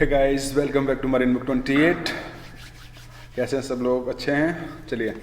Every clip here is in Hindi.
Hey guys, welcome back to marine book 28। कैसे हैं सब लोग? अच्छे हैं। चलिए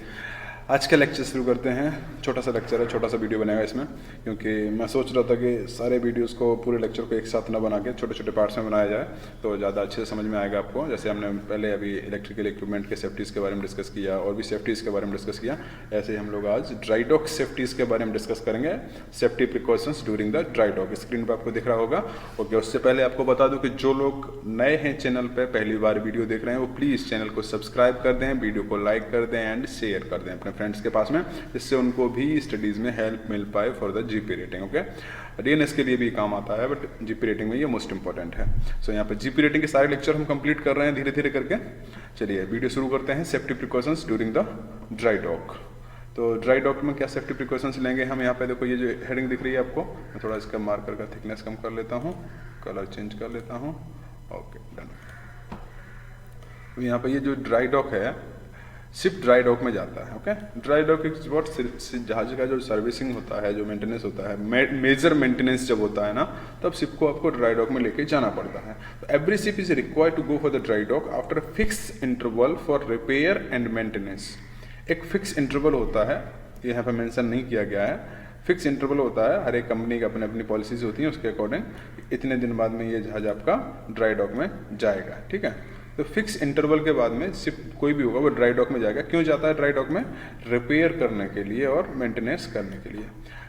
आज का लेक्चर शुरू करते हैं। छोटा सा लेक्चर है, छोटा सा वीडियो बनेगा इसमें, क्योंकि मैं सोच रहा था कि सारे वीडियोस को, पूरे लेक्चर को एक साथ ना बना के छोटे छोटे पार्ट्स में बनाया जाए तो ज़्यादा अच्छे से समझ में आएगा आपको। जैसे हमने पहले अभी इलेक्ट्रिकल इक्विपमेंट के सेफ्टीज़ के बारे में डिस्कस किया और भी सेफ्टीज़ के बारे में डिस्कस किया, ऐसे ही हम लोग आज ड्राई डॉक सेफ्टीज़ के बारे में डिस्कस करेंगे। Safety precautions during the dry dock, screen पर आपको दिख रहा होगा। ओके, उससे पहले आपको बता दूं कि जो लोग नए हैं चैनल पे, पहली बार वीडियो देख रहे हैं, वो प्लीज़ चैनल को सब्सक्राइब कर दें, वीडियो को लाइक कर दें एंड शेयर कर दें अपने फ्रेंड्स के पास में, जिससे उनको भी स्टडीज़ में हेल्प मिल पाए for the GP rating. Okay, DNS के लिए भी काम आता है, बट जीपी रेटिंग में ये मोस्ट इंपॉर्टेंट है। सो यहाँ पे जीपी रेटिंग के सारे लेक्चर हम कंप्लीट कर रहे हैं धीरे धीरे करके। चलिए वीडियो शुरू करते हैं। Safety precautions during the dry dock. तो ड्राई डॉक में क्या सेफ्टी प्रिकॉशंस लेंगे हम? यहाँ पे देखो, ये जो हेडिंग दिख रही है आपको, मैं थोड़ा इसका मार्कर का थिकनेस कम कर लेता हूँ, कलर चेंज कर लेता हूँ। Okay, done. तो यहाँ पे ये जो ड्राई डॉक है, शिप ड्राई डॉक में जाता है। ओके, ड्राई डॉक एक जहाज का जो सर्विसिंग होता है, जो मेंटेनेंस होता है, मेजर मेंटेनेंस जब होता है ना, तब शिप को आपको ड्राई डॉक में लेके जाना पड़ता है। तो every ship is required to go for the dry dock after fix interval for repair and maintenance. एक फिक्स इंटरवल होता है, ये यहाँ पर मेंशन नहीं किया गया है। फिक्स इंटरवल होता है, हर एक कंपनी की अपनी अपनी पॉलिसीज होती हैं, उसके अकॉर्डिंग इतने दिन बाद में ये जहाज आपका ड्राई डॉक में जाएगा। ठीक है, तो फिक्स इंटरवल के बाद में शिप कोई भी होगा वो ड्राई डॉक में जाएगा। क्यों जाता है ड्राई डॉक में? रिपेयर करने के लिए और मेंटेनेंस करने के लिए।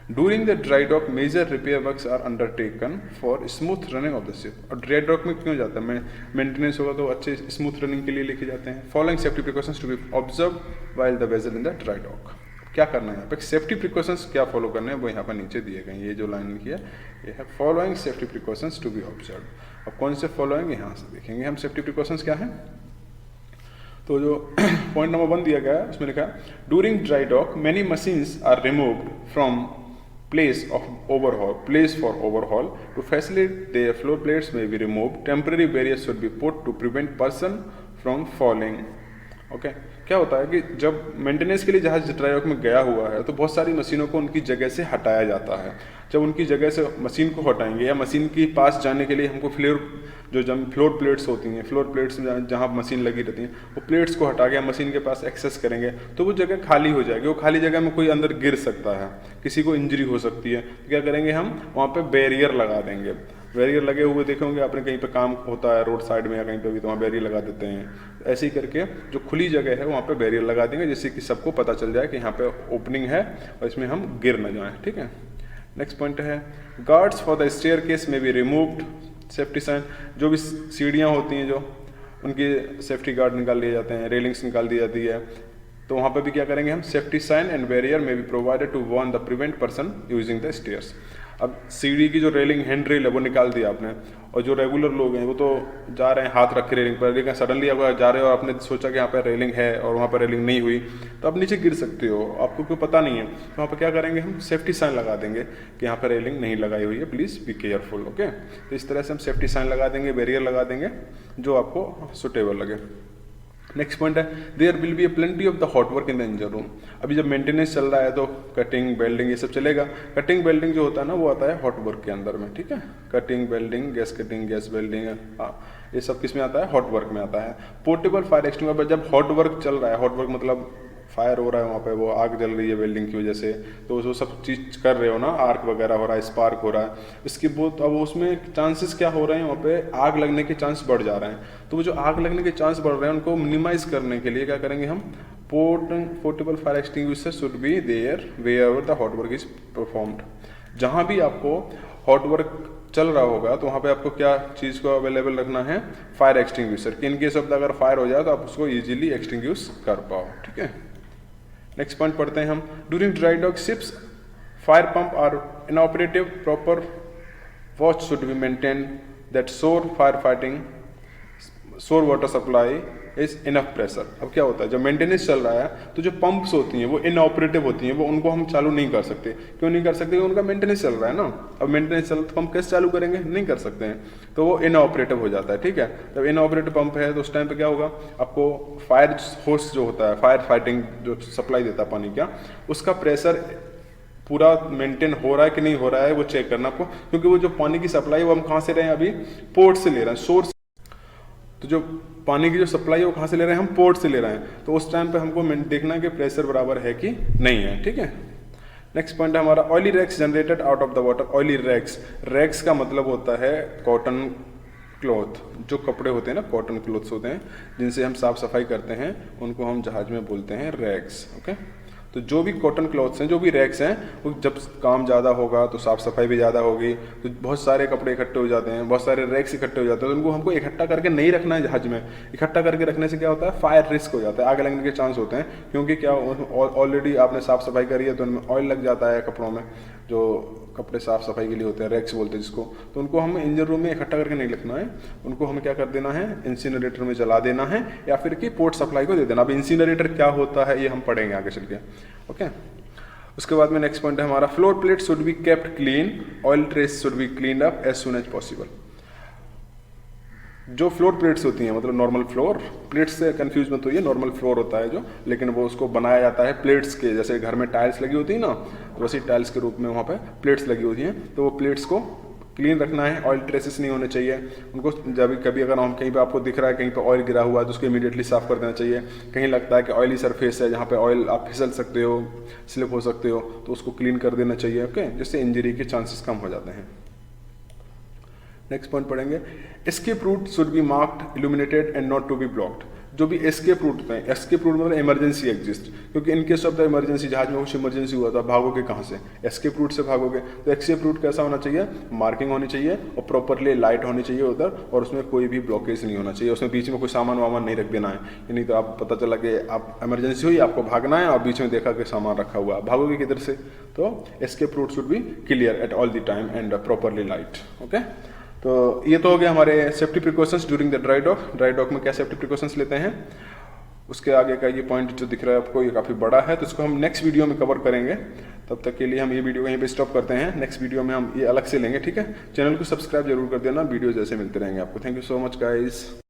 During the dry dock major repair works are undertaken for smooth running of the ship. और ड्राई डॉक में क्यों जाता है? मेंटेनेंस होगा तो अच्छे स्मूथ रनिंग के लिए लेके जाते हैं। Following safety precautions to be observe while the vessel in the dry dock. क्या करना है यहाँ पे? सेफ्टी प्रिकॉशंस क्या फॉलो करने हैं वो यहाँ पर नीचे दिए गए हैं। ये जो लाइन लिखी है ये है following safety precautions to be observe. अब कौन से फॉलोइंग, यहाँ से देखेंगे हम सेफ्टी प्रिकॉशंस क्या है। तो जो पॉइंट नंबर 1 दिया गया है उसमें लिखा है during dry dock many machines are removed from place for overhaul to facilitate their floor plates may be removed. Temporary barriers should be put to prevent person from falling. Okay, क्या होता है कि जब मेंटेनेंस के लिए जहाज ड्राई डॉक में गया हुआ है तो बहुत सारी मशीनों को उनकी जगह से हटाया जाता है। जब उनकी जगह से मशीन को हटाएंगे या मशीन के पास जाने के लिए हमको फ्लोर प्लेट्स होती हैं, फ्लोर प्लेट्स में जहाँ मशीन लगी रहती हैं, वो प्लेट्स को हटा के मशीन के पास एक्सेस करेंगे तो वो जगह खाली हो जाएगी। वो खाली जगह में कोई अंदर गिर सकता है, किसी को इंजरी हो सकती है। तो क्या करेंगे हम? वहाँ पे बैरियर लगा देंगे। बैरियर लगे हुए देखे होंगे आपने, कहीं पे काम होता है रोड साइड में या कहीं पे भी, तो वहाँ बैरियर लगा देते हैं। ऐसे ही करके जो खुली जगह है वहाँ पे बैरियर लगा देंगे, जिससे कि सबको पता चल जाए कि यहाँ पे ओपनिंग है और इसमें हम गिर न जाएं। ठीक है, नेक्स्ट पॉइंट है गार्ड्स फॉर द स्टेयरकेस में बी रिमूव्ड। सेफ्टी साइन, जो भी सीढ़ियाँ होती हैं जो, उनकी सेफ्टी गार्ड निकाल लिए जाते हैं, रेलिंग्स निकाल दी जाती है। तो वहाँ पे भी क्या करेंगे हम? Safety sign and barrier may be provided to warn the prevent person using the stairs. अब सीढ़ी की जो रेलिंग, हैंड रेल है, वो निकाल दिया आपने, और जो रेगुलर लोग हैं वो तो जा रहे हैं हाथ रख के रेलिंग पर, लेकिन सडनली आप जा रहे हो और आपने सोचा कि यहाँ पर रेलिंग है और वहाँ पर रेलिंग नहीं हुई तो आप नीचे गिर सकते हो, आपको कोई पता नहीं है। तो वहाँ पर क्या करेंगे हम? सेफ्टी साइन लगा देंगे कि यहाँ पर रेलिंग नहीं लगाई हुई है, प्लीज़ बी केयरफुल। ओके, तो इस तरह से हम सेफ्टी साइन लगा देंगे, बैरियर लगा देंगे, जो आपको सुटेबल लगे। नेक्स्ट पॉइंट है there will be a plenty of the hot work in the engine room. अभी जब मेंटेनेंस चल रहा है तो कटिंग, वेल्डिंग ये सब चलेगा। कटिंग वेल्डिंग जो होता है ना, वो आता है हॉट वर्क के अंदर में। ठीक है, cutting welding, gas cutting, gas welding, हाँ, ये सब किस में आता है? हॉट वर्क में आता है। पोर्टेबल फायर एक्सटिंग्विशर, जब हॉट वर्क चल रहा है, हॉट वर्क मतलब फायर हो रहा है, वहाँ पे वो आग जल रही है वेल्डिंग की वजह से, तो वो सब चीज़ कर रहे हो ना, आर्क वगैरह हो रहा है, स्पार्क हो रहा है, इसकी बहुत, अब उसमें चांसेस क्या हो रहे हैं? वहाँ पे आग लगने के चांस बढ़ जा रहे हैं। तो वो जो आग लगने के चांस बढ़ रहे हैं उनको मिनिमाइज करने के लिए क्या करेंगे हम? Portable fire extinguisher should be there wherever the hot work is performed. जहाँ भी आपको हॉट वर्क चल रहा होगा तो वहाँ पे आपको क्या चीज़ को अवेलेबल रखना है? फायर एक्सटिंग्विशर, कि इनकेस ऑफ अगर फायर हो जाए तो आप उसको ईजिली एक्सटिंग्विश कर पाओ। ठीक है, नेक्स्ट पॉइंट पढ़ते हैं हम। During dry dock ships fire pump are inoperative, proper watch should be maintain that shore fire fighting, shore water supply is enough pressure. अब क्या होता है, जब मेंटेनेंस चल रहा है तो जो पंप्स होती हैं वो इनऑपरेटिव होती हैं, वो उनको हम चालू नहीं कर सकते। क्यों नहीं कर सकते? उनका मेंटेनेंस चल रहा है ना। अब मेंटेनेंस चल रहा है तो पंप कैसे चालू करेंगे? नहीं कर सकते हैं, तो वो इनऑपरेटिव हो जाता है। ठीक है, जब इनऑपरेटिव पंप है तो उस टाइम पे क्या होगा? आपको फायर होर्स जो होता है, फायर फाइटिंग जो सप्लाई देता है पानी का, उसका प्रेशर पूरा मेंटेन हो रहा है कि नहीं हो रहा है वो चेक करना आपको, क्योंकि वो जो पानी की सप्लाई वो हम कहाँ से रहे हैं? अभी पोर्ट से ले रहे हैं, सोर्स। तो जो पानी की जो सप्लाई है वो कहाँ से ले रहे हैं, हम पोर्ट से ले रहे हैं, तो उस टाइम पे हमको देखना है कि प्रेशर बराबर है कि नहीं है, ठीक है। नेक्स्ट पॉइंट है हमारा oily rags generated out of the water. Oily rags, rags का मतलब होता है कॉटन क्लॉथ, जो कपड़े होते हैं ना, कॉटन क्लॉथ्स होते हैं जिनसे हम साफ सफाई करते हैं, उनको हम जहाज में बोलते हैं रैक्स, ओके। तो जो भी कॉटन क्लॉथ्स हैं, जो भी रैक्स हैं, वो जब काम ज़्यादा होगा तो साफ़ सफाई भी ज़्यादा होगी, तो बहुत सारे कपड़े इकट्ठे हो जाते हैं, बहुत सारे रैक्स इकट्ठे हो जाते हैं, तो उनको हमको इकट्ठा करके नहीं रखना है जहाज में। इकट्ठा करके रखने से क्या होता है, फायर रिस्क हो जाता है, आग लगने के चांस होते हैं, क्योंकि क्या ऑलरेडी आपने साफ़ सफाई करी है तो उनमें ऑयल लग जाता है कपड़ों में, जो कपड़े साफ सफाई के लिए होते हैं, रैक्स बोलते हैं जिसको। तो उनको हम इंजन रूम में इकट्ठा करके नहीं रखना है, उनको हमें क्या कर देना है, इंसिनरेटर में जला देना है, या फिर कि पोर्ट सप्लाई को दे देना। अब इंसिनरेटर क्या होता है ये हम पढ़ेंगे आगे चल के, ओके। उसके बाद में नेक्स्ट पॉइंट है हमारा floor plate should be kept clean, oil trace should be clean up as soon as possible. जो फ्लोर प्लेट्स होती हैं, मतलब नॉर्मल फ्लोर प्लेट्स से कंफ्यूज मत होइए, नॉर्मल फ्लोर होता है जो, लेकिन वो उसको बनाया जाता है प्लेट्स के, जैसे घर में टाइल्स लगी होती है ना, वैसे टाइल्स के रूप में वहाँ पे प्लेट्स लगी होती हैं, तो वो प्लेट्स को क्लीन रखना है, ऑयल ट्रेसेस नहीं होने चाहिए उनको। जब कभी अगर हम कहीं पे आपको दिख रहा है कहीं पे ऑयल गिरा हुआ है तो उसको इमीडिएटली साफ कर देना चाहिए। कहीं लगता है कि ऑयली सरफेस है जहाँ पे ऑयल आप फिसल सकते हो, स्लिप हो सकते हो, तो उसको क्लीन कर देना चाहिए, ओके, जिससे इंजरी के चांसेस कम हो जाते हैं। नेक्स्ट पॉइंट पढ़ेंगे, escape route should be marked, illuminated and not to be blocked. जो भी एस्केप रूट होते हैं, एस्केप रूट मतलब इमरजेंसी एग्जिस्ट, क्योंकि in case of the emergency, जहाज में कुछ इमरजेंसी हुआ तो भागोगे कहाँ से, एस्केप रूट से भागोगे। तो एस्केप रूट कैसा होना चाहिए, मार्किंग होनी चाहिए और प्रॉपरली लाइट होनी चाहिए उधर, और उसमें कोई भी ब्लॉकेज नहीं होना चाहिए, उसमें बीच में कोई सामान वामान नहीं रख देना है, नहीं तो आप पता चला कि आप इमरजेंसी हुई, आपको भागना है और बीच में देखा कि सामान रखा हुआ, भागोगे किधर से। तो escape route should be clear at all the time and properly light, okay. तो ये तो हो गया हमारे safety precautions during the dry dock. Dry dock में क्या सेफ्टी प्रिकॉशंस लेते हैं, उसके आगे का ये पॉइंट जो दिख रहा है आपको, ये काफ़ी बड़ा है, तो इसको हम नेक्स्ट वीडियो में कवर करेंगे। तब तक के लिए हम ये वीडियो यहीं पे स्टॉप करते हैं, नेक्स्ट वीडियो में हम ये अलग से लेंगे, ठीक है। चैनल को सब्सक्राइब जरूर कर देना, वीडियो जैसे मिलते रहेंगे आपको। Thank you so much guys.